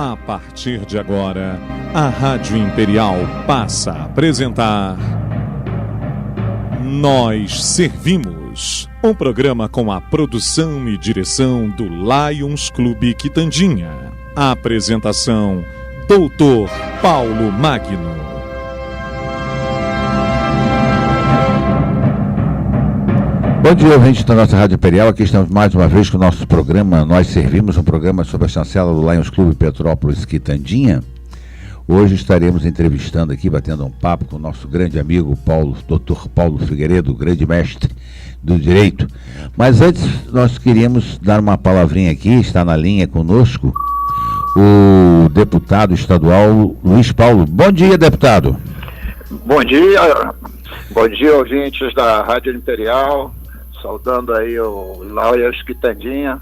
A partir de agora, a Rádio Imperial passa a apresentar Nós Servimos, um programa com a produção e direção do Lions Clube Quitandinha. A apresentação, Dr. Paulo Magno. Bom dia, ouvinte da nossa Rádio Imperial. Aqui estamos mais uma vez com o nosso programa Nós Servimos, um programa sobre a chancela do Lions Clube Petrópolis Quitandinha. Hoje estaremos entrevistando aqui, batendo um papo com o nosso grande amigo Dr. Paulo Figueiredo, grande mestre do direito. Mas antes, nós queríamos dar uma palavrinha aqui, está na linha conosco, o deputado estadual Luiz Paulo. Bom dia, deputado. Bom dia, ouvintes da Rádio Imperial. Saudando aí o Lions Quitandinha,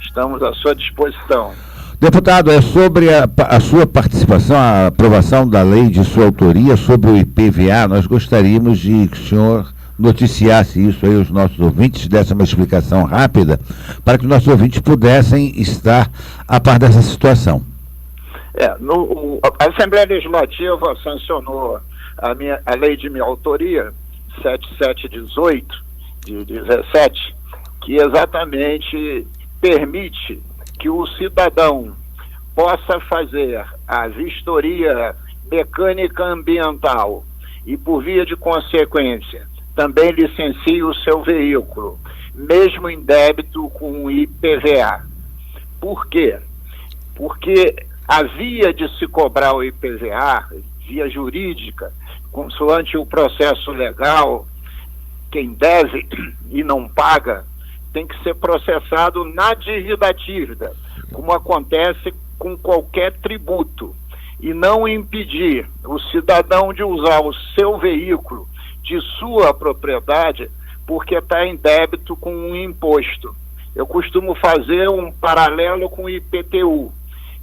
estamos à sua disposição. Deputado, é sobre a sua participação, a aprovação da lei de sua autoria sobre o IPVA. Nós gostaríamos de que o senhor noticiasse isso aí aos nossos ouvintes, desse uma explicação rápida, para que os nossos ouvintes pudessem estar a par dessa situação. A Assembleia Legislativa sancionou a lei de minha autoria, 7718, de 17, que exatamente permite que o cidadão possa fazer a vistoria mecânica ambiental e, por via de consequência, também licencie o seu veículo, mesmo em débito com o IPVA. Por quê? Porque a via de se cobrar o IPVA, via jurídica, consoante o processo legal, quem deve e não paga tem que ser processado na dívida tívida, como acontece com qualquer tributo, e não impedir o cidadão de usar o seu veículo de sua propriedade porque está em débito com um imposto. Eu costumo fazer um paralelo com o IPTU.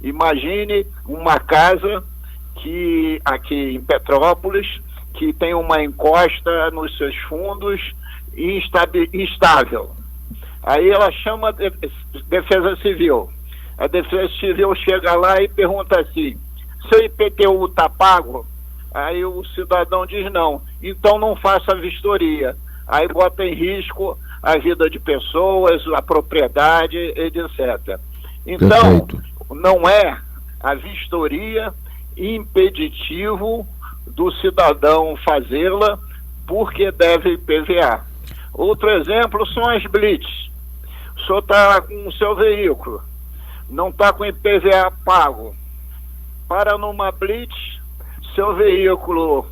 Imagine uma casa que aqui em Petrópolis, que tem uma encosta nos seus fundos instável. Aí ela chama a Defesa Civil. A Defesa Civil chega lá e pergunta assim: seu IPTU está pago? Aí o cidadão diz não. Então não faça a vistoria. Aí bota em risco a vida de pessoas, a propriedade, etc. Então, não é a vistoria impeditivo do cidadão fazê-la porque deve IPVA. Outro exemplo são as blitz. O senhor está com o seu veículo, não está com IPVA pago. Para numa blitz, seu veículo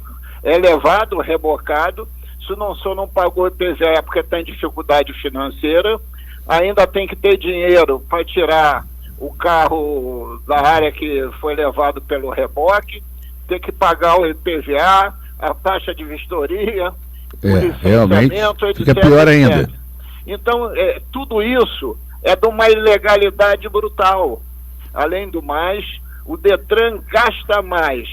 é levado, rebocado. Se o senhor não pagou IPVA é porque está em dificuldade financeira, ainda tem que ter dinheiro para tirar o carro da área que foi levado pelo reboque, tem que pagar o IPVA, a taxa de vistoria, o realmente etc, fica pior ainda. Etc. Então, tudo isso é de uma ilegalidade brutal. Além do mais, o Detran gasta mais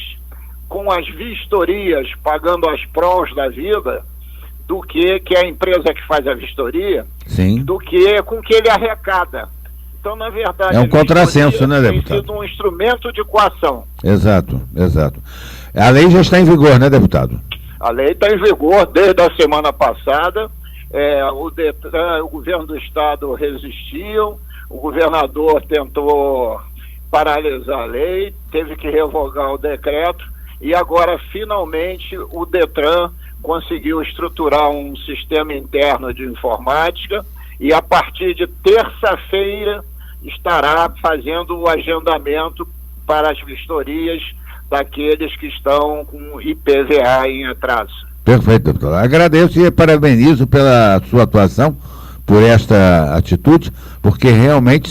com as vistorias, pagando as prós da vida, do que a empresa que faz a vistoria, sim, do que com que ele arrecada. Então, na verdade, é um contrassenso, né, deputado? Tem sido um instrumento de coação. Exato. A lei já está em vigor, né, deputado? A lei está em vigor desde a semana passada. O Detran, o governo do estado resistiu, o governador tentou paralisar a lei, teve que revogar o decreto, e agora, finalmente, o Detran conseguiu estruturar um sistema interno de informática e, a partir de terça-feira, estará fazendo o agendamento para as vistorias daqueles que estão com IPVA em atraso. Perfeito, doutor. Agradeço e parabenizo pela sua atuação, por esta atitude, porque realmente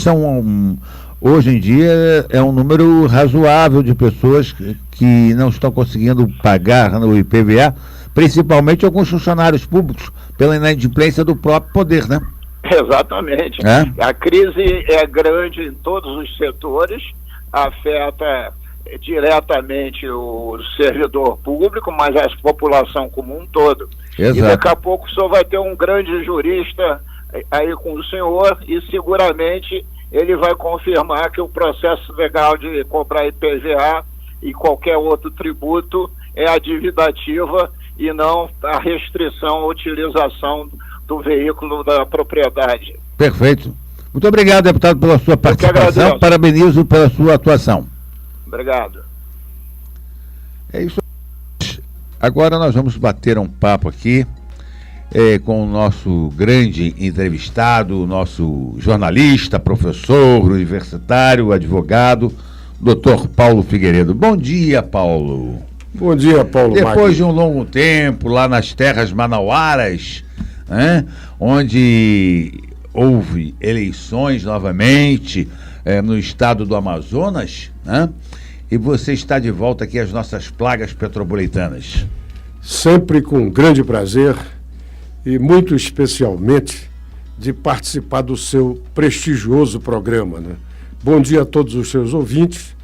hoje em dia é um número razoável de pessoas que não estão conseguindo pagar no IPVA, principalmente alguns funcionários públicos, pela inadimplência do próprio poder, né? Exatamente. A crise é grande em todos os setores, afeta diretamente o servidor público, mas a população como um todo. Exato. E daqui a pouco o senhor vai ter um grande jurista aí com o senhor, e seguramente ele vai confirmar que o processo legal de cobrar IPVA e qualquer outro tributo é a dívida ativa e não a restrição à utilização do veículo da propriedade. Perfeito. Muito obrigado, deputado, pela sua participação. Parabenizo pela sua atuação. Obrigado. É isso. Agora nós vamos bater um papo aqui com o nosso grande entrevistado, o nosso jornalista, professor, universitário, advogado, Dr. Paulo Figueiredo. Bom dia, Paulo. Bom dia, Paulo. Depois de um longo tempo lá nas terras manauaras, onde houve eleições novamente no estado do Amazonas, e você está de volta aqui às nossas plagas petropolitanas. Sempre com grande prazer e muito especialmente de participar do seu prestigioso programa, né? Bom dia a todos os seus ouvintes,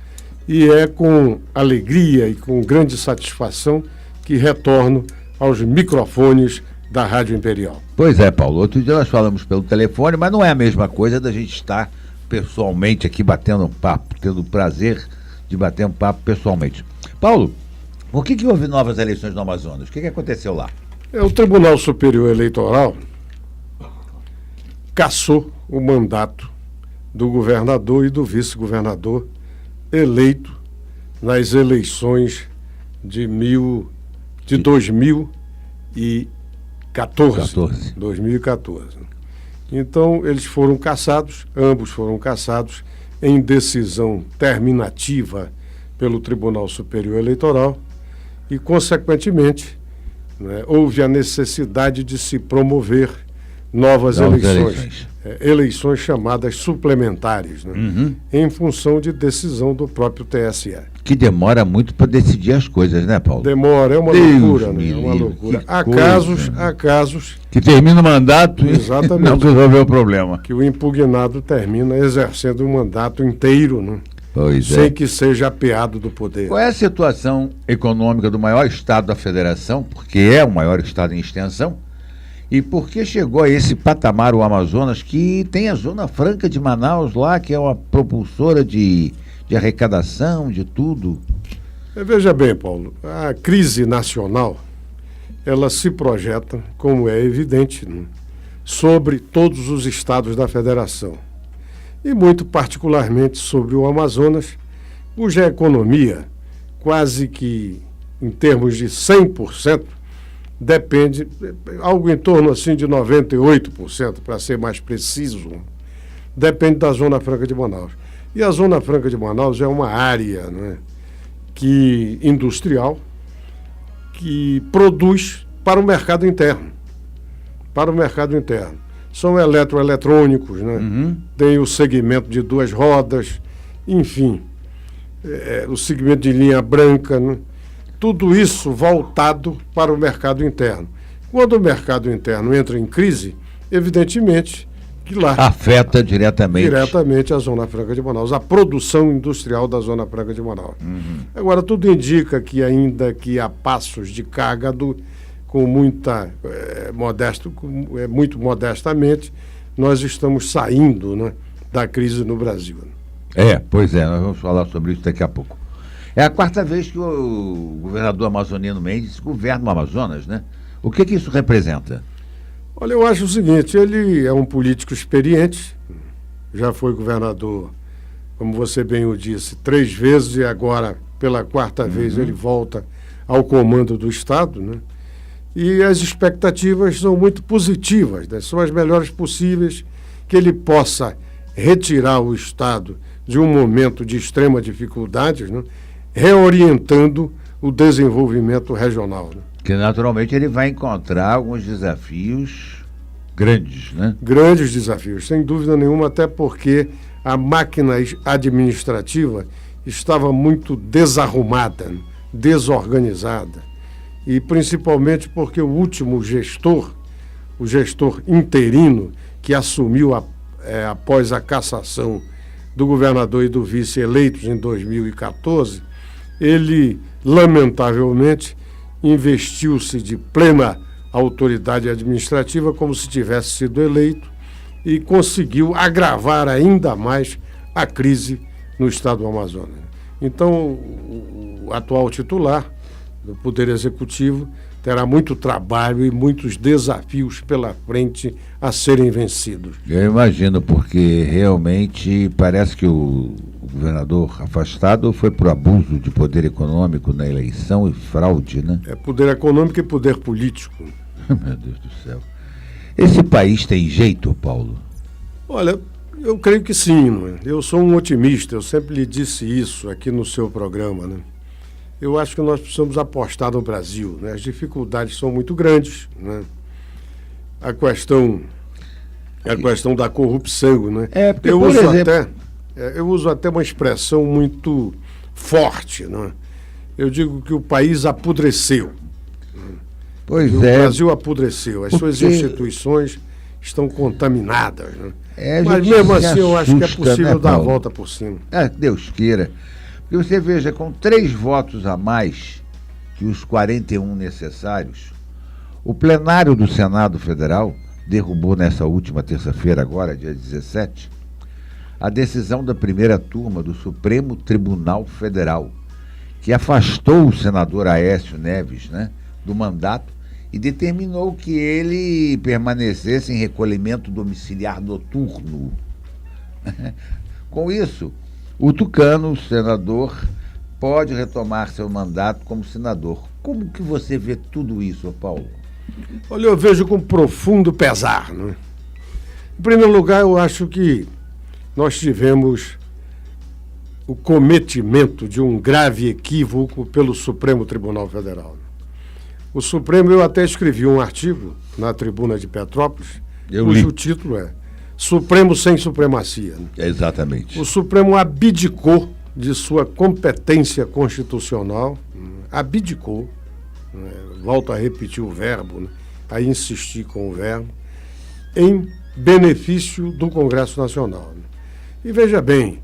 e é com alegria e com grande satisfação que retorno aos microfones da Rádio Imperial. Pois é, Paulo, outro dia nós falamos pelo telefone, mas não é a mesma coisa da gente estar pessoalmente aqui batendo um papo, tendo o prazer de bater um papo pessoalmente. Paulo, por que houve novas eleições no Amazonas? O que aconteceu lá? O Tribunal Superior Eleitoral cassou o mandato do governador e do vice-governador eleito nas eleições de 2014. Então, eles foram cassados, ambos foram cassados em decisão terminativa pelo Tribunal Superior Eleitoral e, consequentemente, houve a necessidade de se promover novas eleições. Eleições chamadas suplementares, em função de decisão do próprio TSE. Que demora muito para decidir as coisas, né, Paulo? Demora, é uma loucura, né? É uma loucura. Há casos que termina o mandato e não resolveu o problema. Que o impugnado termina exercendo um mandato inteiro, né? Sem que seja apeado do poder. Qual é a situação econômica do maior estado da federação, porque é o maior estado em extensão, e por que chegou a esse patamar o Amazonas, que tem a Zona Franca de Manaus lá, que é uma propulsora de arrecadação, de tudo? Veja bem, Paulo, a crise nacional, ela se projeta, como é evidente, sobre todos os estados da federação. E muito particularmente sobre o Amazonas, cuja economia, quase que em termos de 100%, depende, algo em torno assim de 98%, para ser mais preciso, depende da Zona Franca de Manaus. E a Zona Franca de Manaus é uma área industrial que produz para o mercado interno. São eletroeletrônicos, Tem o segmento de 2 rodas, enfim, o segmento de linha branca, Tudo isso voltado para o mercado interno. Quando o mercado interno entra em crise, evidentemente que lá afeta diretamente a Zona Franca de Manaus, a produção industrial da Zona Franca de Manaus. Agora, tudo indica que ainda que a passos de cágado, com muito modestamente, nós estamos saindo da crise no Brasil. Pois é, nós vamos falar sobre isso daqui a pouco. É a 4ª vez que o governador amazoniano Mendes governa o Amazonas, né? O que isso representa? Olha, eu acho o seguinte, ele é um político experiente, já foi governador, como você bem o disse, 3 vezes e agora, pela 4ª vez, ele volta ao comando do Estado, E as expectativas são muito positivas, são as melhores possíveis, que ele possa retirar o Estado de um momento de extrema dificuldade, reorientando o desenvolvimento regional. Que naturalmente ele vai encontrar alguns desafios grandes, Grandes desafios, sem dúvida nenhuma, até porque a máquina administrativa estava muito desarrumada, desorganizada. E principalmente porque o último gestor, o gestor interino, que assumiu após a cassação do governador e do vice eleitos em 2014, ele, lamentavelmente, investiu-se de plena autoridade administrativa como se tivesse sido eleito e conseguiu agravar ainda mais a crise no estado do Amazonas. Então, o atual titular do Poder Executivo terá muito trabalho e muitos desafios pela frente a serem vencidos. Eu imagino, porque realmente parece que o governador afastado foi por abuso de poder econômico na eleição e fraude, né? É poder econômico e poder político. Meu Deus do céu. Esse país tem jeito, Paulo? Olha, eu creio que sim, não é? Eu sou um otimista, eu sempre lhe disse isso aqui no seu programa, né? Eu acho que nós precisamos apostar no Brasil, né? As dificuldades são muito grandes, né? A questão da corrupção, né? Porque, eu uso até uma expressão muito forte, né? Eu digo que o país apodreceu. Pois o Brasil apodreceu, as suas instituições estão contaminadas, né? Mas mesmo assim eu acho que é possível dar a volta por cima. Deus queira. E você veja, com 3 votos a mais que os 41 necessários, o plenário do Senado Federal derrubou nessa última terça-feira, agora, dia 17, a decisão da primeira turma do Supremo Tribunal Federal, que afastou o senador Aécio Neves, né, do mandato e determinou que ele permanecesse em recolhimento domiciliar noturno. Com isso, o tucano, o senador, pode retomar seu mandato como senador. Como que você vê tudo isso, Paulo? Olha, eu vejo com profundo pesar, né? Em primeiro lugar, eu acho que nós tivemos o cometimento de um grave equívoco pelo Supremo Tribunal Federal. O Supremo, eu até escrevi um artigo na Tribuna de Petrópolis, cujo título é Supremo sem Supremacia. Né? Exatamente. O Supremo abdicou de sua competência constitucional, abdicou, né? Volto a repetir o verbo, né? A insistir com o verbo, em benefício do Congresso Nacional. Né? E veja bem,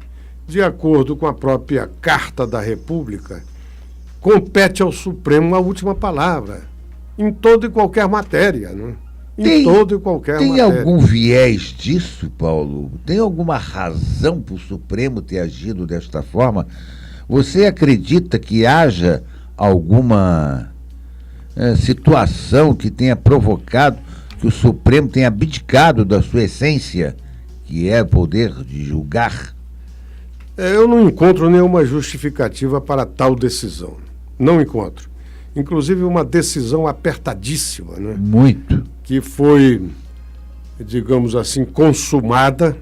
de acordo com a própria Carta da República, compete ao Supremo a última palavra, em toda e qualquer matéria, né? Tem algum viés disso, Paulo? Tem alguma razão para o Supremo ter agido desta forma? Você acredita que haja alguma situação que tenha provocado que o Supremo tenha abdicado da sua essência, que é o poder de julgar? Eu não encontro nenhuma justificativa para tal decisão. Não encontro. Inclusive uma decisão apertadíssima, né? Muito. Que foi, digamos assim, consumada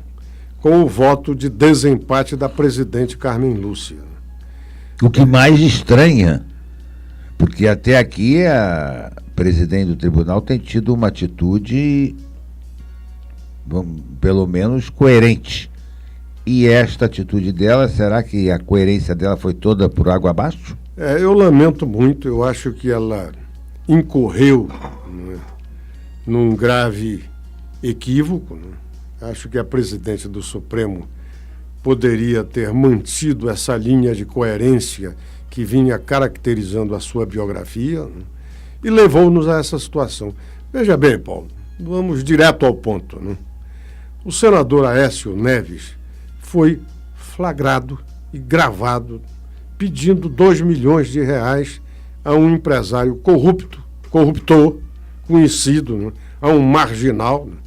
com o voto de desempate da presidente Carmen Lúcia. O que mais estranha, porque até aqui a presidente do tribunal tem tido uma atitude, pelo menos, coerente. E esta atitude dela, será que a coerência dela foi toda por água abaixo? Eu lamento muito, eu acho que ela incorreu, né, num grave equívoco. Né? Acho que a presidente do Supremo poderia ter mantido essa linha de coerência que vinha caracterizando a sua biografia, né? E levou-nos a essa situação. Veja bem, Paulo, vamos direto ao ponto. Né? O senador Aécio Neves foi flagrado e gravado pedindo 2 milhões de reais a um empresário corruptor, conhecido, né? A um marginal. Né?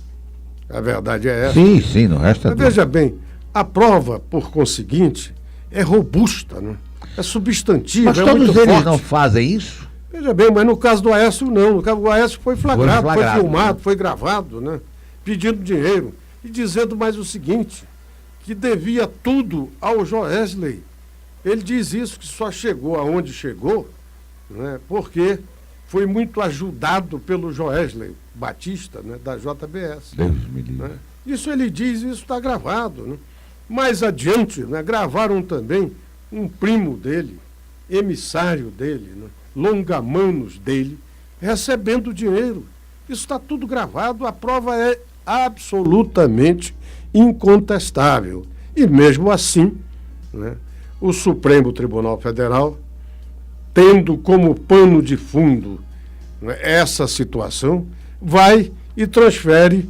A verdade é essa. Sim, no resto é. Mas veja bem, a prova, por conseguinte, é robusta, né? É substantiva, mas é todos muito eles forte. Não fazem isso? Veja bem, mas no caso do Aécio, não. No caso do Aécio foi flagrado, foi filmado, né? Foi gravado, né? Pedindo dinheiro e dizendo mais o seguinte, que devia tudo ao Joesley. Ele diz isso, que só chegou aonde chegou, né, porque foi muito ajudado pelo Joesley Batista, né, da JBS. Deus me livre. Né? Isso ele diz, isso está gravado. Né? Mais adiante, né, gravaram também um primo dele, emissário dele, né, longamanos dele, recebendo dinheiro. Isso está tudo gravado, a prova é absolutamente incontestável. E mesmo assim, né, o Supremo Tribunal Federal, tendo como pano de fundo, né, essa situação, vai e transfere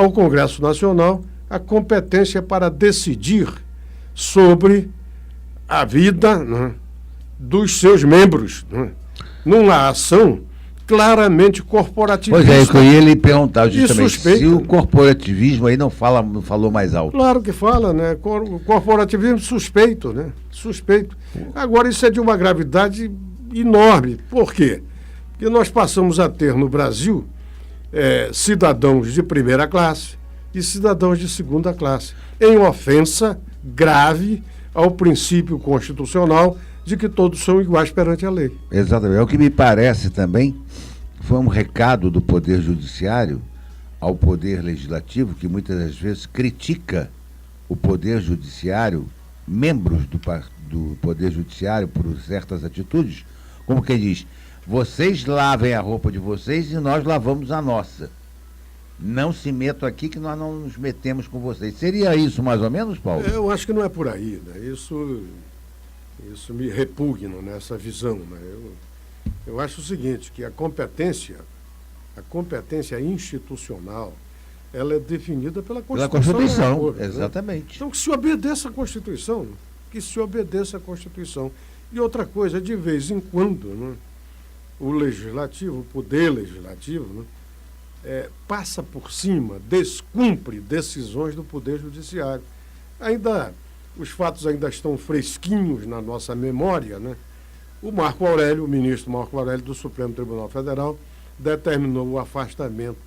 ao Congresso Nacional a competência para decidir sobre a vida, né, dos seus membros, né, numa ação claramente corporativista. Pois é, eu ia lhe perguntar justamente se o né? corporativismo aí não falou mais alto. Claro que fala, né? O corporativismo suspeito, né? Suspeito. Agora, isso é de uma gravidade enorme. Por quê? Porque nós passamos a ter no Brasil cidadãos de primeira classe e cidadãos de segunda classe, em ofensa grave ao princípio constitucional de que todos são iguais perante a lei. Exatamente. É o que me parece também foi um recado do Poder Judiciário ao Poder Legislativo, que muitas das vezes critica o Poder Judiciário, membros do Poder Judiciário, por certas atitudes, como quem diz, vocês lavem a roupa de vocês e nós lavamos a nossa. Não se metam aqui que nós não nos metemos com vocês. Seria isso mais ou menos, Paulo? Eu acho que não é por aí, né? Isso me repugna nessa visão, né? Eu acho o seguinte, que a competência institucional, ela é definida pela Constituição. Pela Constituição, né? exatamente. Então que se obedeça à Constituição, E outra coisa, de vez em quando, né, o Legislativo, o Poder Legislativo, né, passa por cima, descumpre decisões do Poder Judiciário. Os fatos ainda estão fresquinhos na nossa memória, né? O ministro Marco Aurélio do Supremo Tribunal Federal determinou o afastamento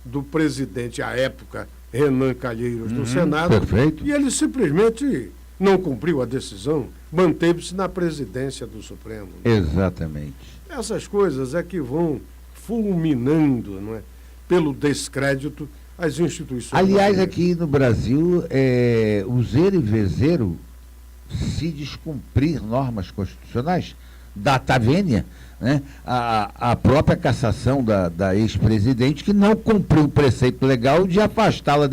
do presidente à época, Renan Calheiros, do Senado. Perfeito. E ele simplesmente não cumpriu a decisão, manteve-se na presidência do Supremo. Exatamente. Essas coisas é que vão fulminando, não é, pelo descrédito as instituições. Aliás, aqui no Brasil, useiro e vezeiro, se descumprir normas constitucionais, data vênia, né? A própria cassação da ex-presidente, que não cumpriu o preceito legal de afastá-la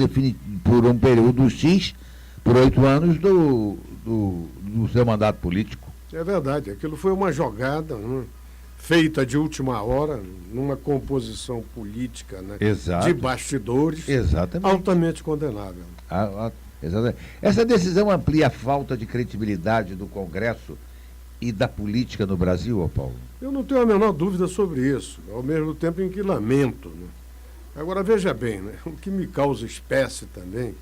por um período X, por 8 anos, do seu mandato político. É verdade, aquilo foi uma jogada, né, feita de última hora, numa composição política, né, exato, de bastidores, exatamente, altamente condenável. Exatamente. Essa decisão amplia a falta de credibilidade do Congresso e da política no Brasil, ô Paulo? Eu não tenho a menor dúvida sobre isso, ao mesmo tempo em que lamento, né? Agora, veja bem, né, o que me causa espécie também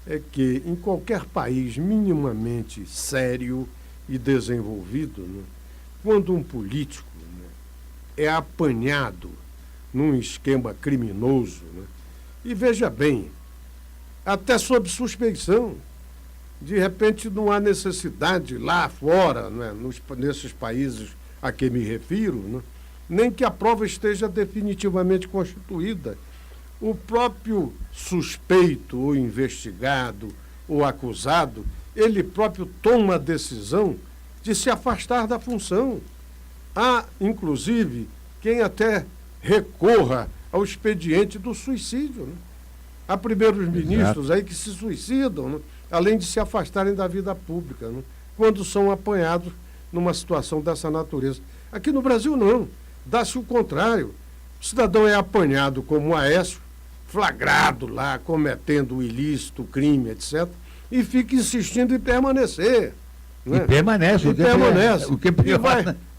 é que em qualquer país minimamente sério e desenvolvido, né, quando um político, né, é apanhado num esquema criminoso, né, e veja bem, até sob suspeição, de repente não há necessidade lá fora, né, nesses países a que me refiro, né, nem que a prova esteja definitivamente constituída. O próprio suspeito, ou investigado, ou acusado, ele próprio toma a decisão de se afastar da função. Há, inclusive, quem até recorra ao expediente do suicídio, né? Há primeiros ministros aí que se suicidam, né, além de se afastarem da vida pública, né, quando são apanhados numa situação dessa natureza. Aqui no Brasil, não. Dá-se o contrário. O cidadão é apanhado como Aécio, flagrado lá, cometendo o ilícito, o crime, etc., e fica insistindo em permanecer. Né? E permanece.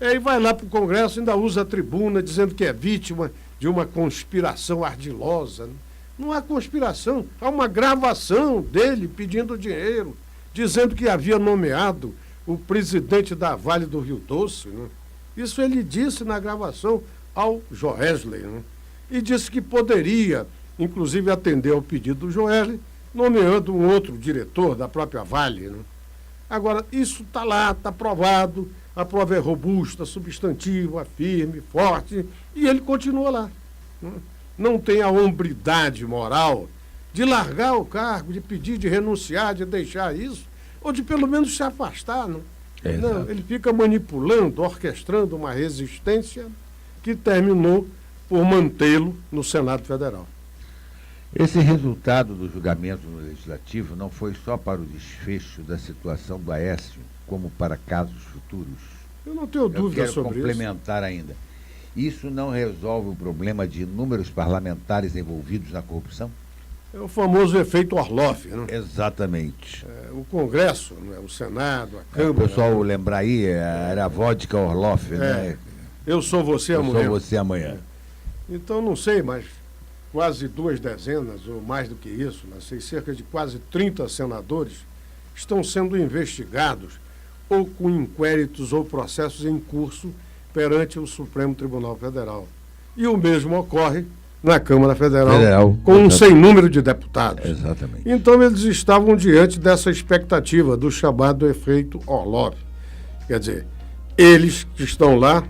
E vai lá para o Congresso, ainda usa a tribuna, dizendo que é vítima de uma conspiração ardilosa. Né? Não há conspiração, há uma gravação dele pedindo dinheiro, dizendo que havia nomeado o presidente da Vale do Rio Doce. Né? Isso ele disse na gravação ao Joesley, né? E disse que poderia, inclusive, atender ao pedido do Joesley, nomeando um outro diretor da própria Vale. Né? Agora, isso está lá, está provado, a prova é robusta, substantiva, firme, forte, e ele continua lá. Né? Não tem a hombridade moral de largar o cargo, de pedir, de renunciar, de deixar isso, ou de pelo menos se afastar. Não, não, ele fica manipulando, orquestrando uma resistência que terminou por mantê-lo no Senado Federal. Esse resultado do julgamento no Legislativo não foi só para o desfecho da situação do Aécio, como para casos futuros? Eu não tenho dúvida sobre isso. Eu quero complementar ainda. Isso não resolve o problema de inúmeros parlamentares envolvidos na corrupção? É o famoso efeito Orloff, né? Exatamente. O Congresso, né? O Senado, a Câmara. O pessoal lembrar aí, era a vodka Orloff, né? Eu sou você amanhã. Eu sou você amanhã. Então, não sei, mas quase 2 dezenas, ou mais do que isso, não sei, cerca de quase 30 senadores estão sendo investigados ou com inquéritos ou processos em curso perante o Supremo Tribunal Federal. E o mesmo ocorre na Câmara Federal com um sem número de deputados. Exatamente. Então, eles estavam diante dessa expectativa do chamado efeito Orloff. Quer dizer, eles que estão lá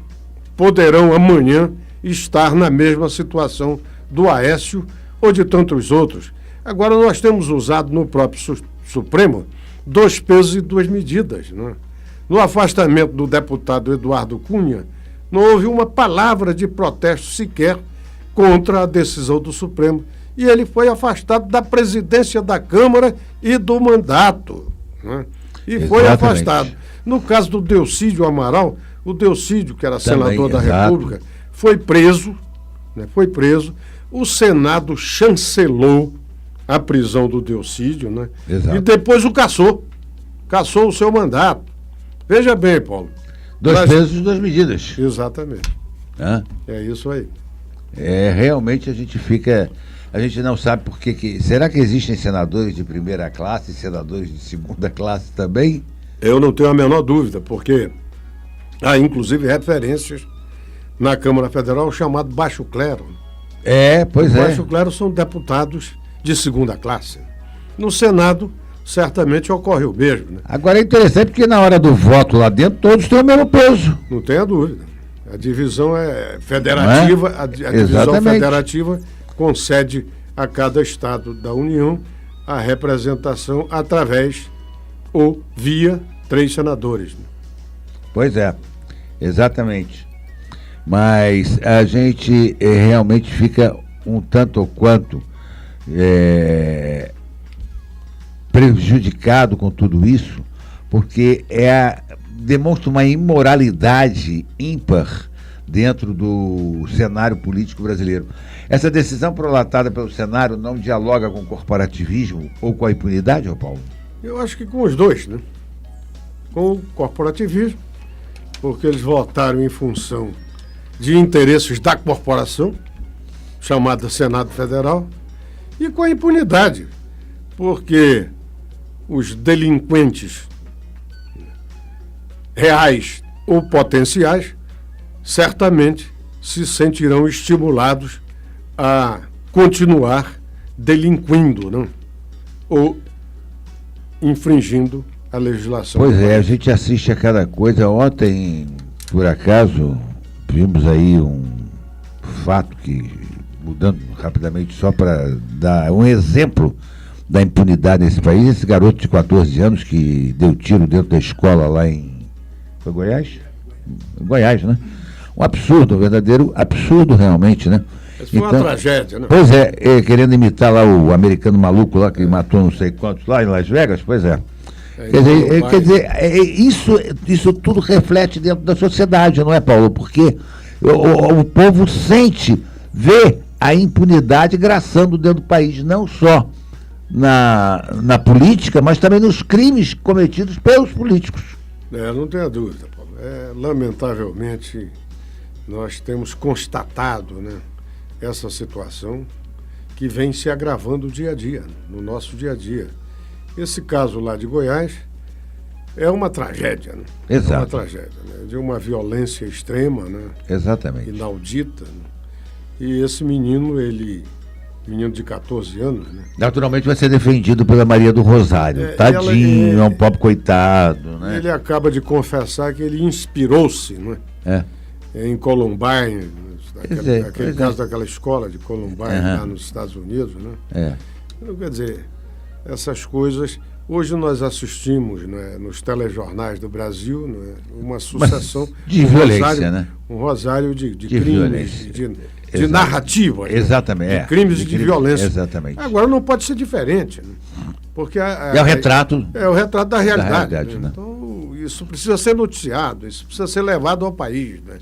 poderão amanhã estar na mesma situação do Aécio ou de tantos outros. Agora, nós temos usado no próprio Supremo 2 pesos e 2 medidas. Né? No afastamento do deputado Eduardo Cunha, não houve uma palavra de protesto sequer contra a decisão do Supremo. E ele foi afastado da presidência da Câmara e do mandato. Né? E foi afastado. No caso do Delcídio Amaral, o Delcídio, que era senador da República, foi preso, né? Foi preso. O Senado chancelou a prisão do Delcídio, né? E depois o cassou o seu mandato. Veja bem, Paulo. 2 pesos e 2 medidas. Exatamente. Hã? É isso aí. Realmente a gente não sabe por que. Será que existem senadores de primeira classe e senadores de segunda classe também? Eu não tenho a menor dúvida, porque há inclusive referências na Câmara Federal ao chamado baixo clero. Pois o baixo clero são deputados de segunda classe. No Senado, certamente ocorre o mesmo. Né? Agora é interessante porque na hora do voto lá dentro, todos têm o mesmo peso. Não tenha dúvida. A divisão é federativa, a divisão federativa concede a cada estado da União a representação através ou via 3 senadores. Né? Pois é, exatamente. Mas a gente realmente fica um tanto ou quanto prejudicado com tudo isso, porque demonstra uma imoralidade ímpar dentro do cenário político brasileiro. Essa decisão prolatada pelo cenário não dialoga com o corporativismo ou com a impunidade, ô Paulo? Eu acho que com os dois, né? Com o corporativismo, porque eles votaram em função de interesses da corporação, chamada Senado Federal, e com a impunidade, porque os delinquentes reais ou potenciais certamente se sentirão estimulados a continuar delinquindo, não? Ou infringindo a legislação. Pois a gente assiste a cada coisa. Ontem, por acaso, vimos aí um fato que, mudando rapidamente, só para dar um exemplo da impunidade nesse país, esse garoto de 14 anos que deu tiro dentro da escola lá em... Foi Goiás? Goiás, né? Um absurdo, um verdadeiro absurdo realmente, né? Isso foi uma tragédia, né? Pois querendo imitar lá o americano maluco lá que matou não sei quantos lá em Las Vegas, pois é. Quer dizer, isso tudo reflete dentro da sociedade, não é, Paulo? Porque o povo vê a impunidade graçando dentro do país, não só na política, mas também nos crimes cometidos pelos políticos. Não tenha dúvida, Paulo. Lamentavelmente, nós temos constatado, né, essa situação que vem se agravando dia a dia, no nosso dia a dia. Esse caso lá de Goiás é uma tragédia, né? Exato. É uma tragédia, né? De uma violência extrema, né? Exatamente. Inaudita. Né? E esse menino de 14 anos, né? Naturalmente vai ser defendido pela Maria do Rosário. Tadinho, é um pobre coitado, né? Ele acaba de confessar que ele inspirou-se, né? Em Columbine, aquele caso daquela escola de Columbine lá nos Estados Unidos, né? Então, quer dizer, essas coisas... Hoje nós assistimos, né, nos telejornais do Brasil, né, uma sucessão de violência, né? Um rosário de crimes, de narrativa. Exatamente. Né? De crimes de violência. Exatamente. Agora não pode ser diferente, né? Porque é o retrato. É o retrato da realidade. Né? Então, isso precisa ser noticiado, isso precisa ser levado ao país. Né?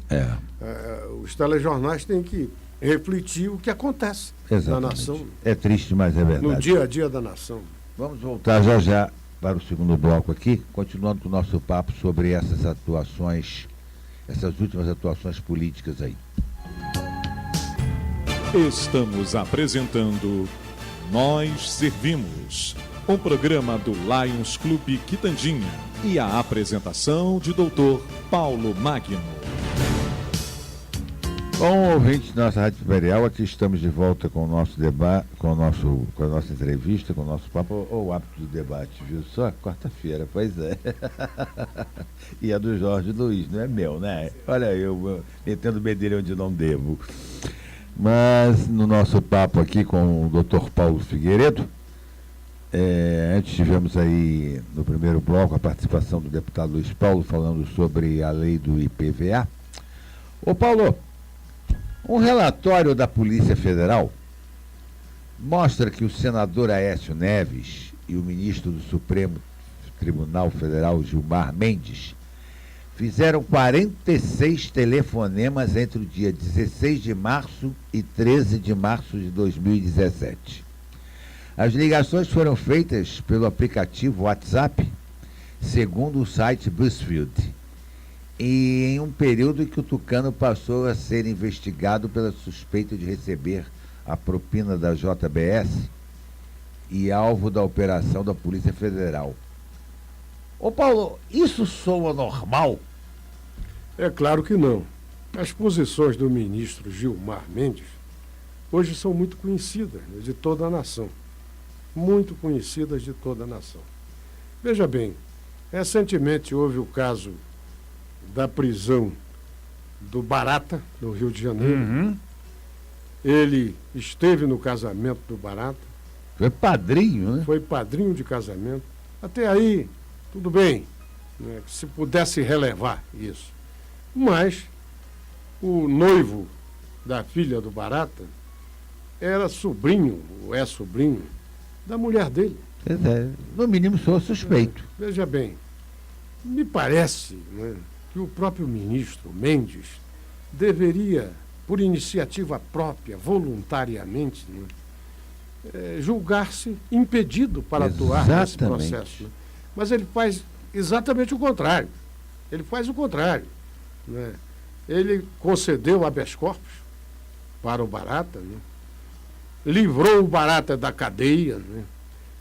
Os telejornais têm que refletir o que acontece Exatamente. na nação. É triste, mas é verdade. No dia a dia da nação. Vamos voltar já já para o segundo bloco aqui, continuando com o nosso papo sobre essas atuações, essas últimas atuações políticas aí. Estamos apresentando Nós Servimos, um programa do Lions Clube Quitandinha e a apresentação de Dr. Paulo Magno. Bom, ouvintes da nossa Rádio Imperial, aqui estamos de volta com o nosso debate, com a nossa entrevista, com o nosso papo, ou o hábito do debate, viu? Só quarta-feira, pois é. E é do Jorge Luiz, não é meu, né? Olha eu metendo bedelho onde não devo. Mas no nosso papo aqui com o Dr. Paulo Figueiredo, antes tivemos aí no primeiro bloco a participação do deputado Luiz Paulo falando sobre a lei do IPVA. Ô Paulo, um relatório da Polícia Federal mostra que o senador Aécio Neves e o ministro do Supremo Tribunal Federal, Gilmar Mendes, fizeram 46 telefonemas entre o dia 16 de março e 13 de março de 2017. As ligações foram feitas pelo aplicativo WhatsApp, segundo o site BuzzFeed, e em um período em que o tucano passou a ser investigado pela suspeita de receber a propina da JBS e alvo da operação da Polícia Federal. Ô Paulo, isso soa normal? É claro que não. As posições do ministro Gilmar Mendes hoje são muito conhecidas, né, de toda a nação. Muito conhecidas de toda a nação. Veja bem, recentemente houve o caso da prisão do Barata, no Rio de Janeiro. Uhum. Ele esteve no casamento do Barata. Foi padrinho, né? Foi padrinho de casamento. Até aí, tudo bem, né, se pudesse relevar isso. Mas o noivo da filha do Barata era sobrinho, ou é sobrinho, da mulher dele. No mínimo sou suspeito. Veja bem, me parece, né, que o próprio ministro Mendes deveria, por iniciativa própria, voluntariamente, né, julgar-se impedido para atuar nesse processo. Né? Mas ele faz exatamente o contrário. Ele faz o contrário. Né? Ele concedeu habeas corpus para o Barata, né? Livrou o Barata da cadeia, né?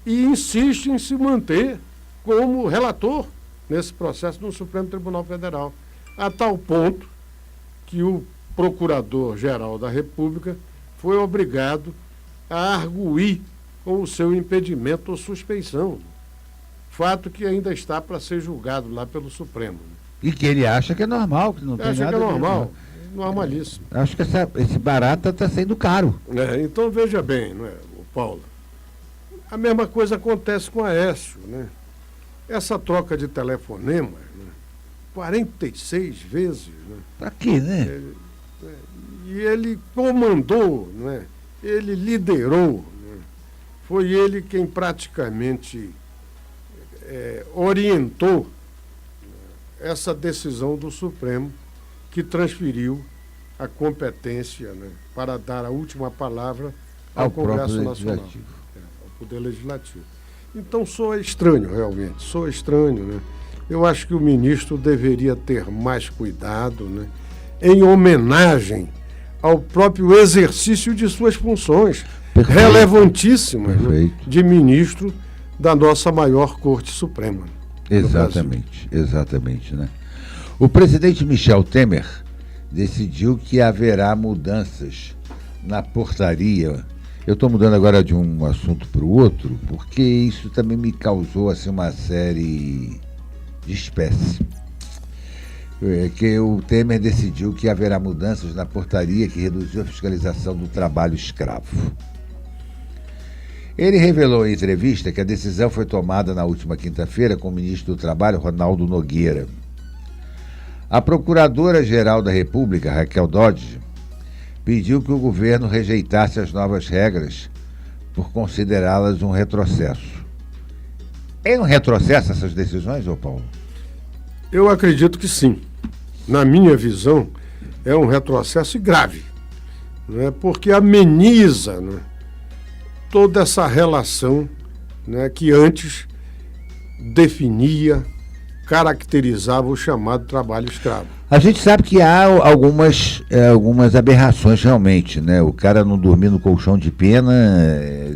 E insiste em se manter como relator nesse processo no Supremo Tribunal Federal, a tal ponto que o Procurador-Geral da República foi obrigado a arguir com o seu impedimento ou suspeição, fato que ainda está para ser julgado lá pelo Supremo. E que ele acha que é normal, que não tem nada. Acha que é normal, normalíssimo. Acho que esse Barata está sendo caro. Então veja bem, não é, Paulo, a mesma coisa acontece com Aécio, né? Essa troca de telefonema, né? 46 vezes. Né? Para quê, né? E ele comandou, né? Ele liderou. Né? Foi ele quem praticamente orientou essa decisão do Supremo, que transferiu a competência, né, para dar a última palavra ao Congresso Nacional, ao Poder Legislativo. Então soa estranho, realmente, soa estranho, né? Eu acho que o ministro deveria ter mais cuidado, né, em homenagem ao próprio exercício de suas funções. Perfeito. Relevantíssimas, né, de ministro da nossa maior Corte Suprema. Exatamente, né? O presidente Michel Temer decidiu que haverá mudanças na portaria. Eu estou mudando agora de um assunto para o outro, porque isso também me causou assim, uma série de espécie. Que o Temer decidiu que haverá mudanças na portaria que reduziu a fiscalização do trabalho escravo. Ele revelou em entrevista que a decisão foi tomada na última quinta-feira com o ministro do Trabalho, Ronaldo Nogueira. A Procuradora-Geral da República, Raquel Dodge, pediu que o governo rejeitasse as novas regras por considerá-las um retrocesso. É um retrocesso essas decisões, ô Paulo? Eu acredito que sim. Na minha visão, é um retrocesso grave. né, porque ameniza, né, toda essa relação, né, que antes definia, caracterizava o chamado trabalho escravo. A gente sabe que há algumas aberrações realmente, né? O cara não dormir no colchão de pena,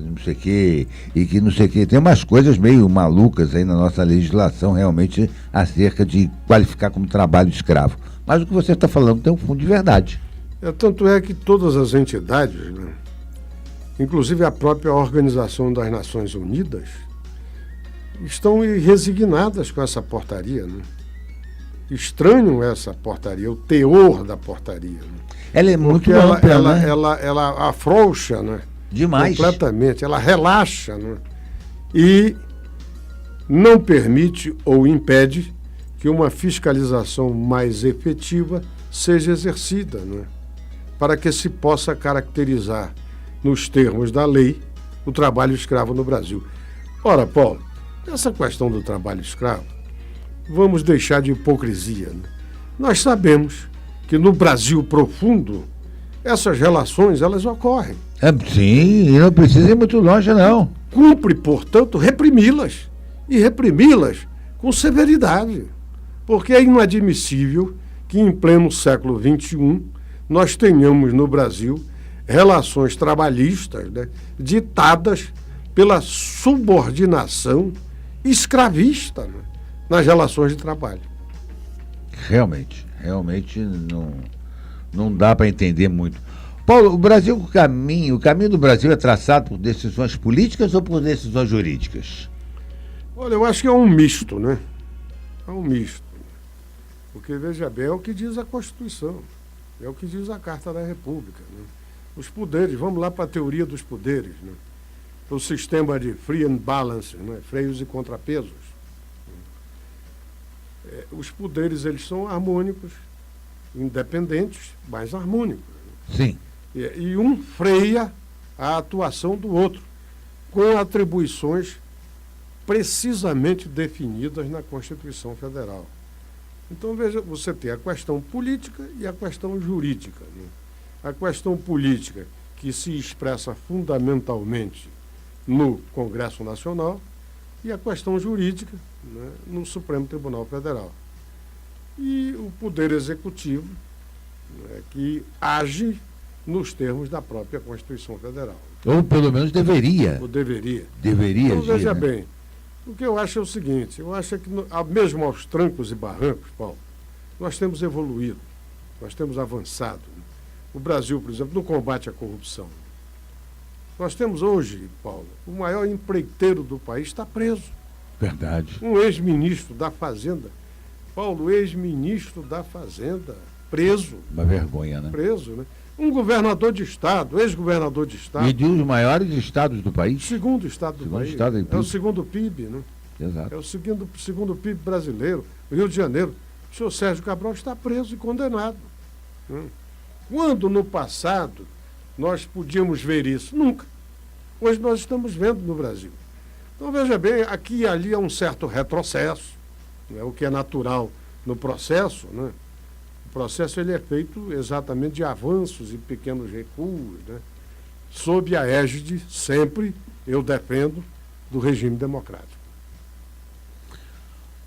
não sei o quê, e que não sei o quê. Tem umas coisas meio malucas aí na nossa legislação realmente acerca de qualificar como trabalho escravo. Mas o que você está falando tem um fundo de verdade. Tanto é que todas as entidades, né, inclusive a própria Organização das Nações Unidas, estão resignadas com essa portaria, né? Estranham essa portaria, o teor da portaria. Né? Ela é muito porque ampla, né? ela afrouxa, né? Demais. Completamente, ela relaxa, né? E não permite ou impede que uma fiscalização mais efetiva seja exercida, né? Para que se possa caracterizar, nos termos da lei, o trabalho escravo no Brasil. Ora, Paulo, essa questão do trabalho escravo, vamos deixar de hipocrisia, né? Nós sabemos que no Brasil profundo, essas relações, elas ocorrem. Sim, não precisa ir muito longe, não. Cumpre, portanto, reprimi-las. E reprimi-las com severidade. Porque é inadmissível que, em pleno século XXI, nós tenhamos no Brasil relações trabalhistas, né, ditadas pela subordinação escravista, né, nas relações de trabalho. Realmente não dá para entender muito. Paulo, o caminho do Brasil é traçado por decisões políticas ou por decisões jurídicas? Olha, eu acho que é um misto, né? É um misto. Porque, veja bem, é o que diz a Constituição, é o que diz a Carta da República, né? Os poderes, vamos lá para a teoria dos poderes, né? O sistema de free and balance, né? Freios e contrapesos. Os poderes, eles são harmônicos, independentes, mas harmônicos. Sim. E um freia a atuação do outro, com atribuições precisamente definidas na Constituição Federal. Então, veja, você tem a questão política e a questão jurídica, né? A questão política, que se expressa fundamentalmente no Congresso Nacional, e a questão jurídica, né, no Supremo Tribunal Federal. E o Poder Executivo, né, que age nos termos da própria Constituição Federal. Ou pelo menos deveria. Ou deveria. Deveria então, agir, veja né? bem, o que eu acho é o seguinte, eu acho que mesmo aos trancos e barrancos, Paulo, nós temos evoluído, nós temos avançado. O Brasil, por exemplo, no combate à corrupção. Nós temos hoje, Paulo, o maior empreiteiro do país está preso. Verdade. Um ex-ministro da Fazenda. Paulo, ex-ministro da Fazenda, preso. Uma vergonha, né? Preso, né? Um governador de estado, ex-governador de estado. E de um dos maiores estados do país. Segundo estado do país. Estado é o segundo PIB, né? Exato. É o segundo PIB brasileiro. O Rio de Janeiro. O senhor Sérgio Cabral está preso e condenado. Né? Quando no passado nós podíamos ver isso? Nunca. Hoje nós estamos vendo no Brasil. Então, veja bem, aqui e ali há um certo retrocesso, né, o que é natural no processo, né? O processo ele é feito exatamente de avanços e pequenos recuos, né, sob a égide, sempre, eu defendo, do regime democrático.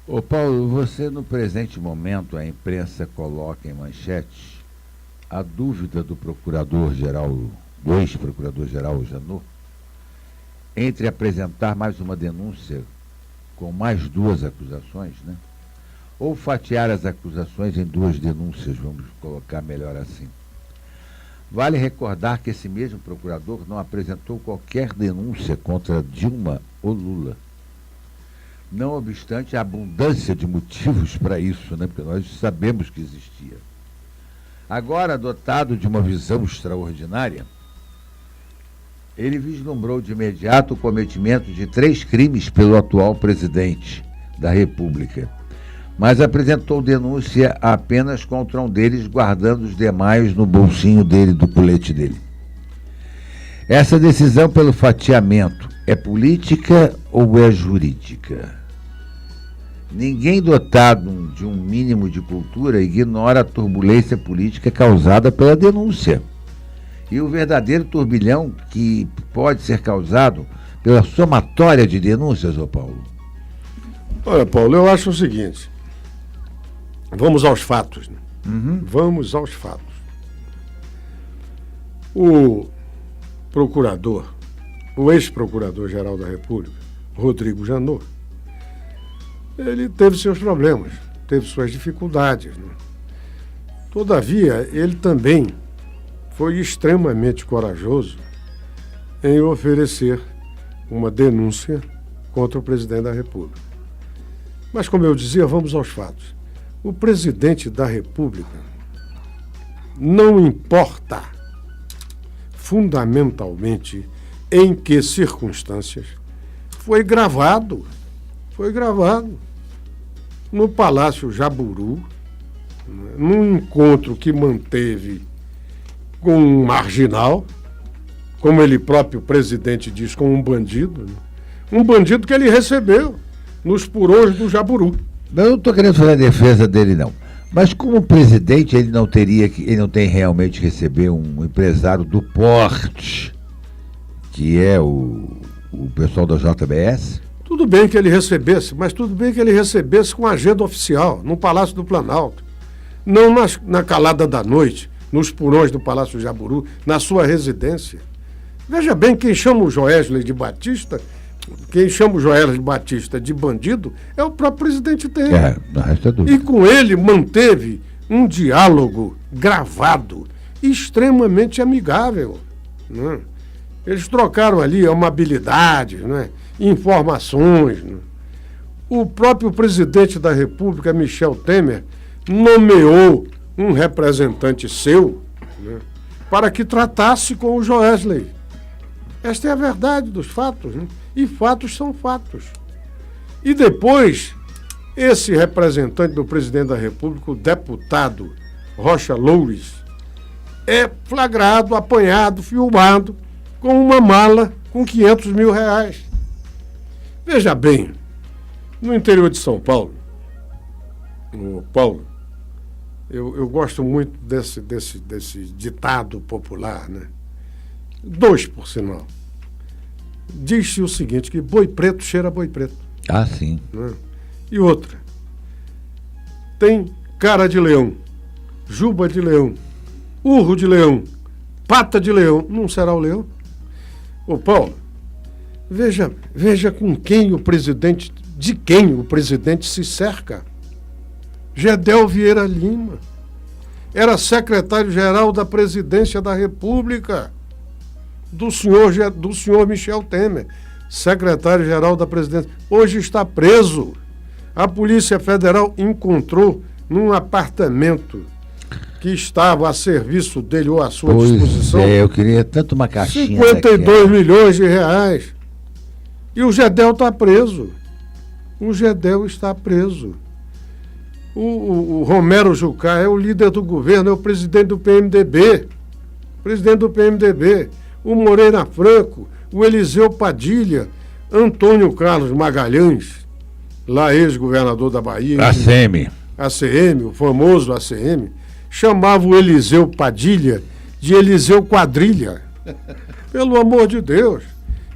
Ô Paulo, você no presente momento, a imprensa coloca em manchete a dúvida do procurador-geral, do ex-procurador-geral Janot, entre apresentar mais uma denúncia com mais duas acusações, né? Ou fatiar as acusações em duas denúncias, vamos colocar melhor assim. Vale recordar que esse mesmo procurador não apresentou qualquer denúncia contra Dilma ou Lula. Não obstante a abundância de motivos para isso, né? Porque nós sabemos que existia. Agora, dotado de uma visão extraordinária, ele vislumbrou de imediato o cometimento de 3 crimes pelo atual presidente da República, mas apresentou denúncia apenas contra um deles, guardando os demais no bolsinho dele, do colete dele. Essa decisão pelo fatiamento é política ou é jurídica? Ninguém dotado de um mínimo de cultura ignora a turbulência política causada pela denúncia. e o verdadeiro turbilhão que pode ser causado pela somatória de denúncias, ô Paulo? Olha, Paulo, eu acho o seguinte, vamos aos fatos, né? Vamos aos fatos. O procurador, o ex-procurador-geral da República, Rodrigo Janot, ele teve seus problemas, teve suas dificuldades, né? Todavia, ele também foi extremamente corajoso em oferecer uma denúncia contra o presidente da República. Mas, como eu dizia, vamos aos fatos. O presidente da República, não importa fundamentalmente em que circunstâncias, foi gravado no Palácio Jaburu, num encontro que manteve com um marginal, como ele próprio presidente diz, com um bandido, um bandido que ele recebeu nos porões do Jaburu. Eu não estou querendo fazer a defesa dele, não. Mas como presidente, ele não tem realmente que receber um empresário do porte, que é o pessoal da JBS? Tudo bem que ele recebesse, mas tudo bem que ele recebesse com agenda oficial, no Palácio do Planalto. Não na calada da noite, nos porões do Palácio Jaburu, na sua residência. Veja bem, quem chama o Joesley de Batista de bandido é o próprio presidente Temer. Não resta dúvida. E com ele manteve um diálogo gravado, extremamente amigável, né? Eles trocaram ali amabilidades, né? Informações, né? O próprio presidente da República, Michel Temer, nomeou um representante seu, né, para que tratasse com o Joesley. Esta é a verdade dos fatos, né? E fatos são fatos. E depois, esse representante do presidente da República, o deputado Rocha Loures, é flagrado, apanhado, filmado com uma mala com R$500 mil. Veja bem, no interior de São Paulo, Paulo, eu gosto muito desse ditado popular, né? 2, por sinal. Diz-se o seguinte, que boi preto cheira a boi preto. Ah, sim. Né? E outra, tem cara de leão, juba de leão, urro de leão, pata de leão, não será o leão? Ô Paulo, veja com quem de quem o presidente se cerca. Gedel Vieira Lima era secretário-geral da Presidência da República, do senhor Michel Temer, secretário-geral da Presidência. Hoje está preso. A Polícia Federal encontrou num apartamento que estava a serviço dele ou à sua disposição. Eu queria tanto uma caixinha. 52 milhões de reais. E o Gedel está preso. O Gedel está preso. O Romero Jucá é o líder do governo, é o presidente do PMDB. O Moreira Franco, o Eliseu Padilha, Antônio Carlos Magalhães, lá ex-governador da Bahia. ACM, o famoso ACM, chamava o Eliseu Padilha de Eliseu Quadrilha. Pelo amor de Deus.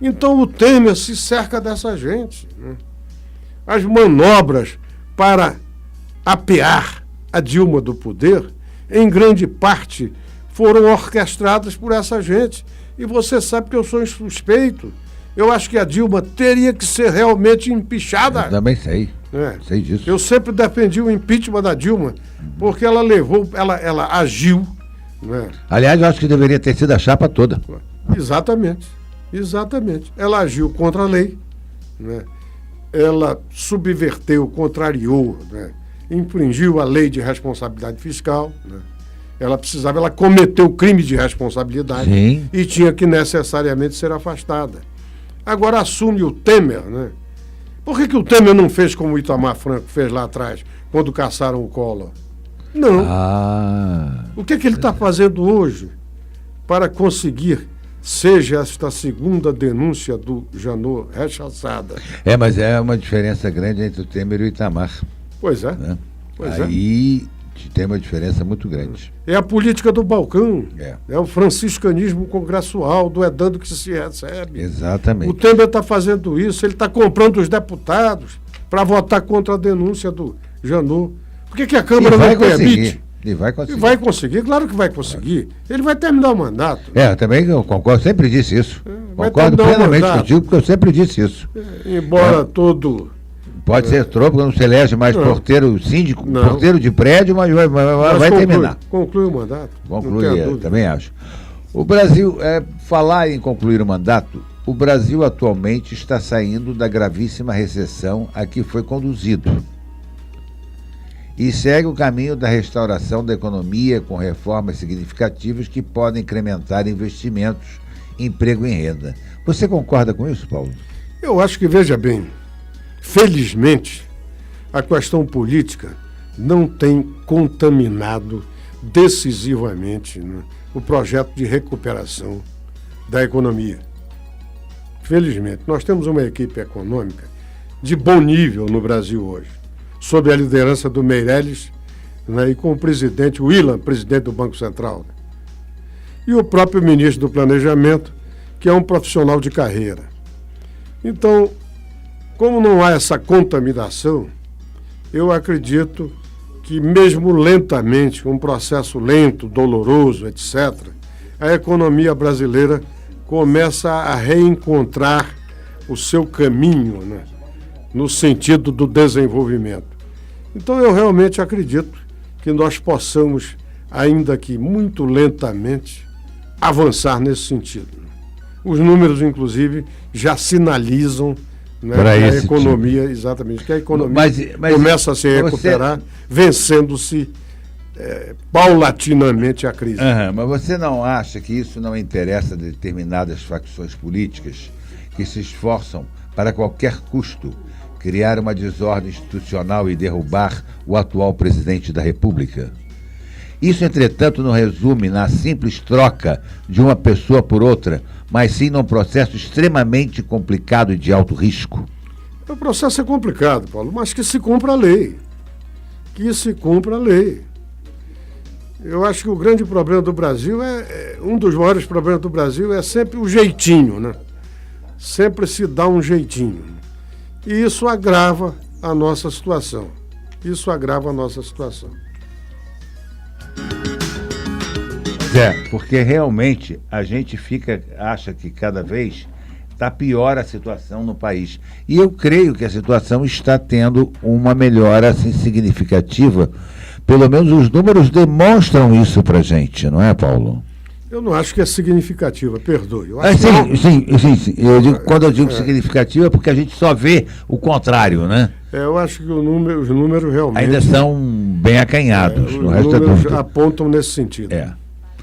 Então o Temer se cerca dessa gente, né? As manobras para apear a Dilma do poder, em grande parte, foram orquestradas por essa gente. E você sabe que eu sou suspeito. Eu acho que a Dilma teria que ser realmente empichada. Eu também sei. Sei disso. Eu sempre defendi o impeachment da Dilma, porque ela agiu. Né? Aliás, eu acho que deveria ter sido a chapa toda. Exatamente. Ela agiu contra a lei, né? Ela subverteu, contrariou, né? Infringiu a lei de responsabilidade fiscal, né? Ela cometeu crime de responsabilidade. Sim. E tinha que necessariamente ser afastada. Agora assume o Temer, né? Por que o Temer não fez como o Itamar Franco fez lá atrás, quando caçaram o Collor? Não. O que ele está fazendo hoje para conseguir, seja esta segunda denúncia do Janot rechaçada? Mas é uma diferença grande entre o Temer e o Itamar. Pois é. Né? Pois Aí Tem uma diferença muito grande. É a política do balcão. É o franciscanismo congressual, do dando que se recebe. Exatamente. O Temer está fazendo isso, ele está comprando os deputados para votar contra a denúncia do Janot. Por que a Câmara não permite? E vai conseguir. E vai conseguir, claro que vai conseguir. Ele vai terminar o mandato. Eu também concordo, sempre disse isso. Concordo plenamente contigo, porque eu sempre disse isso. Embora todo... Pode ser troco, não se elege mais porteiro, síndico, porteiro de prédio, mas vai terminar. Conclui o mandato. Conclui, também acho. O Brasil, falar em concluir o mandato, o Brasil atualmente está saindo da gravíssima recessão a que foi conduzido. E segue o caminho da restauração da economia com reformas significativas que podem incrementar investimentos, emprego e renda. Você concorda com isso, Paulo? Eu acho que, veja bem, felizmente, a questão política não tem contaminado decisivamente, né, o projeto de recuperação da economia. Felizmente, nós temos uma equipe econômica de bom nível no Brasil hoje, sob a liderança do Meirelles, né, e com o presidente Willan, presidente do Banco Central, né, e o próprio ministro do Planejamento, que é um profissional de carreira. Então, como não há essa contaminação, eu acredito que mesmo lentamente, um processo lento, doloroso, etc., a economia brasileira começa a reencontrar o seu caminho, né, no sentido do desenvolvimento. Então eu realmente acredito que nós possamos, ainda que muito lentamente, avançar nesse sentido. Os números, inclusive, já sinalizam, né, que a economia, exatamente, que a economia começa a se recuperar, vencendo-se paulatinamente a crise. Mas você não acha que isso não interessa a determinadas facções políticas que se esforçam para qualquer custo criar uma desordem institucional e derrubar o atual presidente da República? Isso, entretanto, não resume na simples troca de uma pessoa por outra, mas sim num processo extremamente complicado e de alto risco. O processo é complicado, Paulo, mas que se cumpra a lei. Que se cumpra a lei. Eu acho que o grande problema do Brasil um dos maiores problemas do Brasil é sempre o jeitinho, né? Sempre se dá um jeitinho. E isso agrava a nossa situação. Porque realmente a gente acha que cada vez está pior a situação no país. E eu creio que a situação está tendo uma melhora assim, significativa. Pelo menos os números demonstram isso para a gente, não é, Paulo? Eu não acho que é significativa, perdoe. Sim. Quando eu digo significativa é porque a gente só vê o contrário, né? Eu acho que os números realmente... ainda são bem acanhados. Os números apontam nesse sentido,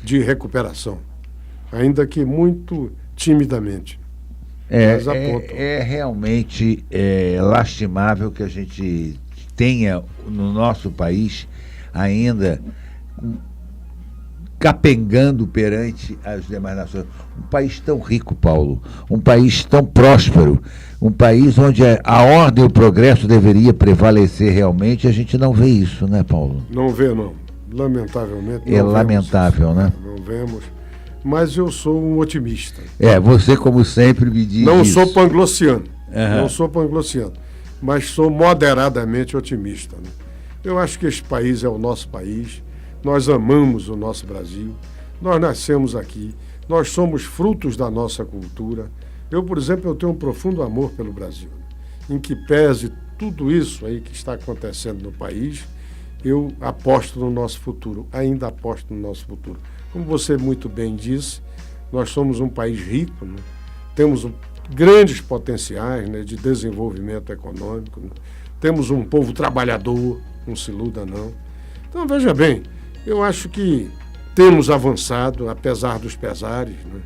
de recuperação. Ainda que muito timidamente. Mas apontam. É realmente lastimável que a gente tenha no nosso país ainda capengando perante as demais nações. Um país tão rico, Paulo, um país tão próspero, um país onde a ordem e o progresso deveria prevalecer realmente, a gente não vê isso, né, Paulo? Não vê, não. Lamentavelmente. É lamentável, né? Não vemos. Mas eu sou um otimista. Você, como sempre, me diz não isso. Sou panglossiano. Não sou panglossiano. Mas sou moderadamente otimista, né? Eu acho que este país é o nosso país. Nós amamos o nosso Brasil, nós nascemos aqui, nós somos frutos da nossa cultura. Eu, por exemplo, tenho um profundo amor pelo Brasil, em que pese tudo isso aí que está acontecendo no país, eu aposto no nosso futuro, ainda aposto no nosso futuro. Como você muito bem disse, nós somos um país rico, né? Temos grandes potenciais, né, de desenvolvimento econômico, né? Temos um povo trabalhador, não se iluda não. Então, veja bem, eu acho que temos avançado, apesar dos pesares, né?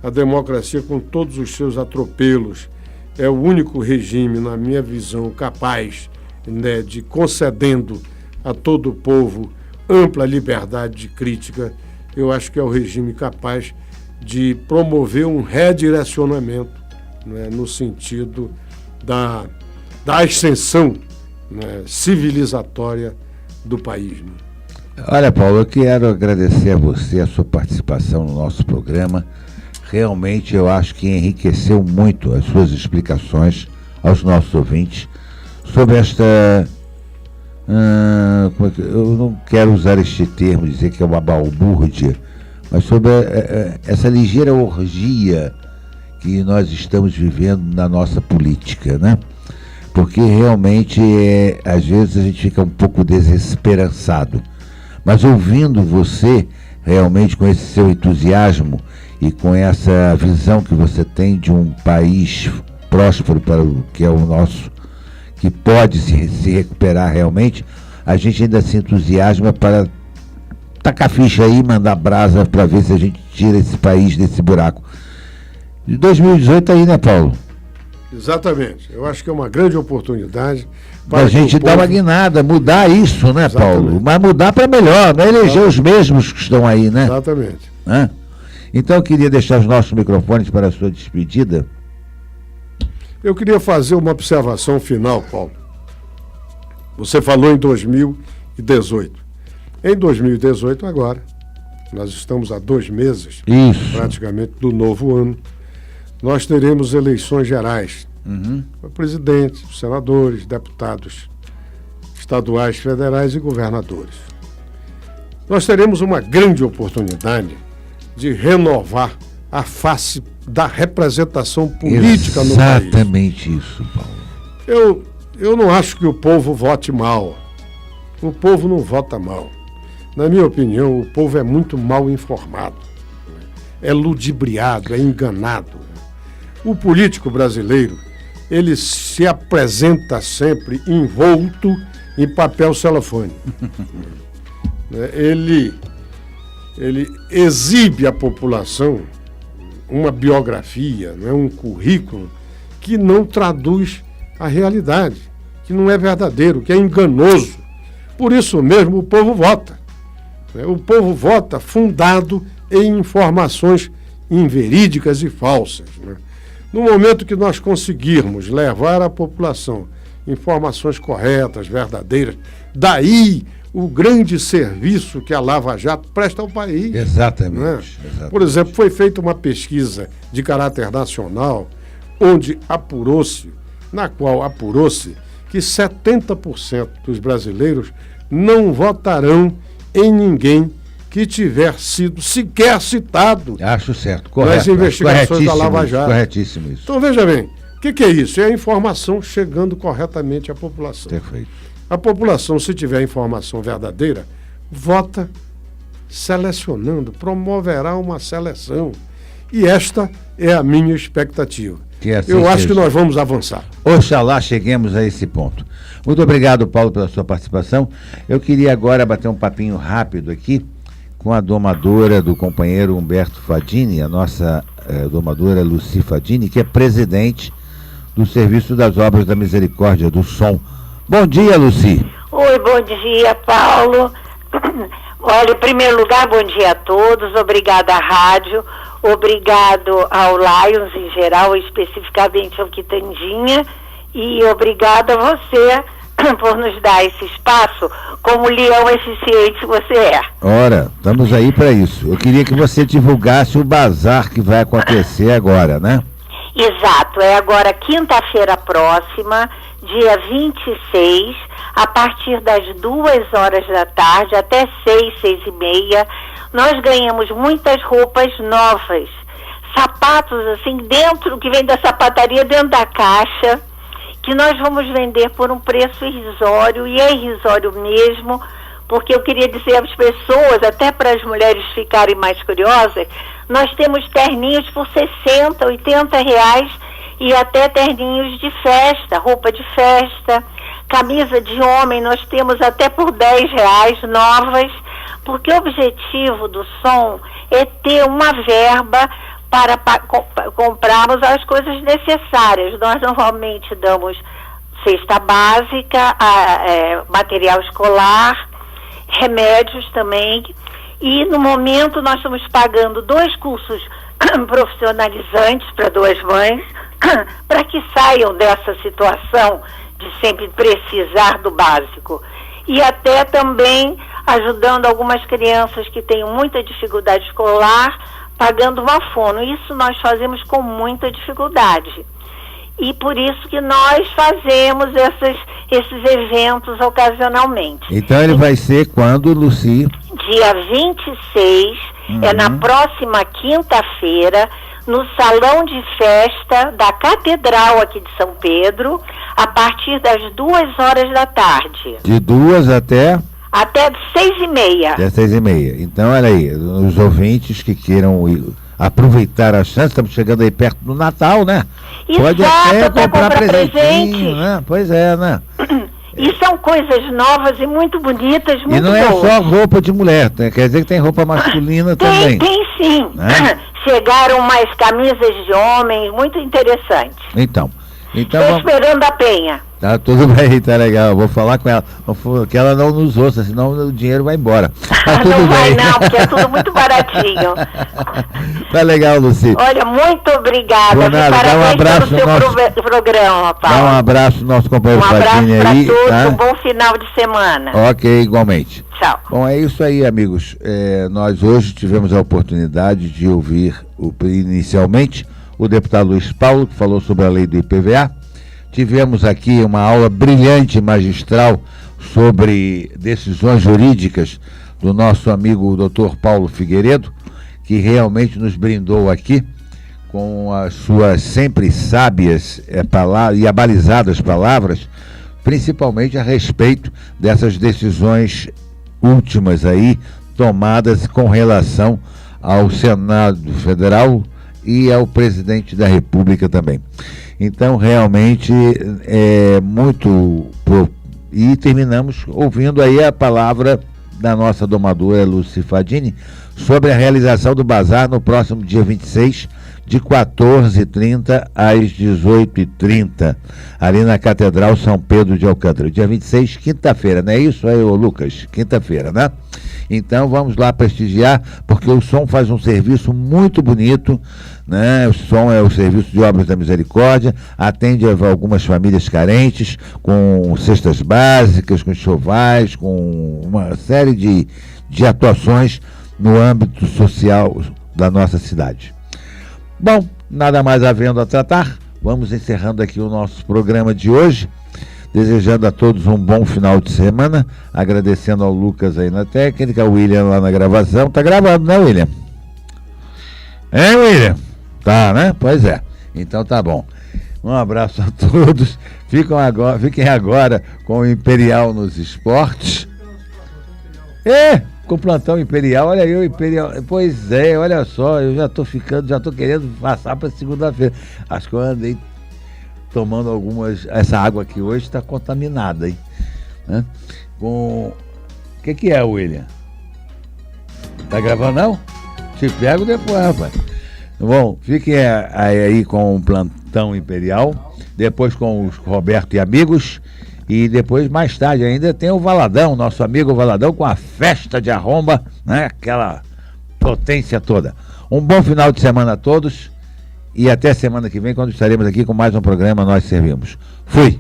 A democracia, com todos os seus atropelos, é o único regime, na minha visão, capaz, né, de, concedendo a todo o povo ampla liberdade de crítica. Eu acho que é o regime capaz de promover um redirecionamento, né, no sentido da ascensão, né, civilizatória do país, né? Olha, Paulo, eu quero agradecer a você a sua participação no nosso programa. Realmente eu acho que enriqueceu muito as suas explicações aos nossos ouvintes sobre esta... eu não quero usar este termo, dizer que é uma balbúrdia, mas sobre essa ligeira orgia que nós estamos vivendo na nossa política, né? Porque realmente, às vezes, a gente fica um pouco desesperançado. Mas ouvindo você, realmente com esse seu entusiasmo e com essa visão que você tem de um país próspero para o que é o nosso, que pode se recuperar realmente, a gente ainda se entusiasma para tacar ficha aí, mandar brasa para ver se a gente tira esse país desse buraco. De 2018 aí, né, Paulo? Exatamente. Eu acho que é uma grande oportunidade para a gente dar uma guinada, mudar isso, né, Paulo? Mas mudar para melhor, não é eleger os mesmos que estão aí, né? Exatamente. Então eu queria deixar os nossos microfones para a sua despedida. Eu queria fazer uma observação final, Paulo. Você falou em 2018. Em 2018, agora, nós estamos há 2 meses, praticamente, do novo ano, nós teremos eleições gerais. Para presidente, senadores, deputados estaduais, federais e governadores. Nós teremos uma grande oportunidade de renovar a face da representação política no país. Exatamente isso, Paulo. Eu não acho que o povo vote mal. O povo não vota mal. Na minha opinião, o povo é muito mal informado. É ludibriado, é enganado. O político brasileiro, ele se apresenta sempre envolto em papel celofane. Ele exibe à população uma biografia, um currículo que não traduz a realidade, que não é verdadeiro, que é enganoso. Por isso mesmo o povo vota. O povo vota fundado em informações inverídicas e falsas. No momento que nós conseguirmos levar à população informações corretas, verdadeiras, daí o grande serviço que a Lava Jato presta ao país. Exatamente. Por exemplo, foi feita uma pesquisa de caráter nacional, na qual apurou-se que 70% dos brasileiros não votarão em ninguém que tiver sido sequer citado. Acho certo, correto. Nas investigações da Lava Jato. Corretíssimo isso. Então, veja bem, o que é isso? É a informação chegando corretamente à população. Perfeito. A população, se tiver informação verdadeira, vota selecionando, promoverá uma seleção. E esta é a minha expectativa. Eu acho que nós vamos avançar. Oxalá cheguemos a esse ponto. Muito obrigado, Paulo, pela sua participação. Eu queria agora bater um papinho rápido aqui com a domadora do companheiro Humberto Fadini, a nossa domadora Luci Fadini, que é presidente do Serviço das Obras da Misericórdia do Som. Bom dia, Luci. Oi, bom dia, Paulo. Olha, em primeiro lugar, bom dia a todos. Obrigada à rádio, obrigado ao Lions em geral, especificamente ao Quitandinha, e obrigado a você por nos dar esse espaço como leão eficiente que você é. Ora, estamos aí para isso. Eu queria que você divulgasse o bazar que vai acontecer agora, né? Exato, é agora quinta-feira próxima, dia 26, a partir das 2h da tarde até 6h30, nós ganhamos muitas roupas novas, sapatos assim dentro, que vem da sapataria dentro da caixa, que nós vamos vender por um preço irrisório, e é irrisório mesmo, porque eu queria dizer às pessoas, até para as mulheres ficarem mais curiosas, nós temos terninhos por R$60, R$80 e até terninhos de festa, roupa de festa, camisa de homem nós temos até por R$10 novas, porque o objetivo do som é ter uma verba para comprarmos as coisas necessárias. Nós normalmente damos cesta básica, material escolar, remédios também, e no momento nós estamos pagando 2 cursos profissionalizantes para 2 mães, para que saiam dessa situação de sempre precisar do básico. E até também ajudando algumas crianças que têm muita dificuldade escolar, pagando uma fono. Isso nós fazemos com muita dificuldade. E por isso que nós fazemos esses eventos ocasionalmente. Então ele vai ser quando, Luci? Dia 26, é na próxima quinta-feira, no Salão de Festa da Catedral aqui de São Pedro, a partir das 2h da tarde. De 2 até 6h30. Até 6h30. Então, olha aí, os ouvintes que queiram aproveitar a chance, estamos chegando aí perto do Natal, né? Exato, pode até comprar presente. presentinho, né? Pois é, né? E são coisas novas e muito bonitas, muito boas. E não é só roupa de mulher, né? Quer dizer que tem roupa masculina também. Tem sim. Né? Chegaram mais camisas de homens, muito interessantes. Então Estou esperando a Penha. Tá tudo bem, tá legal. Vou falar com ela, que ela não nos ouça, senão o dinheiro vai embora. Tá tudo não vai bem. não, porque é tudo muito baratinho. Tá legal, Luci. Olha, muito obrigada. Bonado, Parabéns dá um abraço pelo seu nosso programa, Paulo. Dá um abraço ao nosso companheiro Um abraço Fadinha para aí. todos, Tá? um bom final de semana. Ok, igualmente. Tchau. Bom, é isso aí, amigos. Nós hoje tivemos a oportunidade de ouvir inicialmente o deputado Luiz Paulo, que falou sobre a lei do IPVA. Tivemos aqui uma aula brilhante e magistral sobre decisões jurídicas do nosso amigo Dr. Paulo Figueiredo, que realmente nos brindou aqui com as suas sempre sábias e abalizadas palavras, principalmente a respeito dessas decisões últimas aí tomadas com relação ao Senado Federal e ao presidente da República também. Então, realmente, é muito... E terminamos ouvindo aí a palavra da nossa domadora Luci Fadini sobre a realização do bazar no próximo dia 26, de 14h30 às 18h30, ali na Catedral São Pedro de Alcântara. Dia 26, quinta-feira, não é isso aí, ô Lucas? Quinta-feira, né? Então vamos lá prestigiar, porque o som faz um serviço muito bonito, né? O som é o Serviço de Obras da Misericórdia, atende a algumas famílias carentes, com cestas básicas, com enxovais, com uma série de atuações no âmbito social da nossa cidade. Bom, nada mais havendo a tratar, vamos encerrando aqui o nosso programa de hoje, desejando a todos um bom final de semana, agradecendo ao Lucas aí na técnica, ao William lá na gravação. Tá gravado, né, William? Hein, William? Tá, né? Pois é. Então tá bom. Um abraço a todos. Fiquem agora com o Imperial nos Esportes. Com o plantão Imperial, olha aí o Imperial. Pois é, olha só, eu já tô querendo passar para segunda-feira. Acho que eu andei tomando essa água aqui hoje está contaminada, hein? Né? O que é, William? Tá gravando não? Te pego depois, rapaz. Bom, fiquem aí com o plantão Imperial, depois com os Roberto e amigos, e depois, mais tarde ainda, tem o Valadão, nosso amigo Valadão, com a festa de arromba, né? Aquela potência toda. Um bom final de semana a todos. E até semana que vem, quando estaremos aqui com mais um programa Nós Servimos. Fui!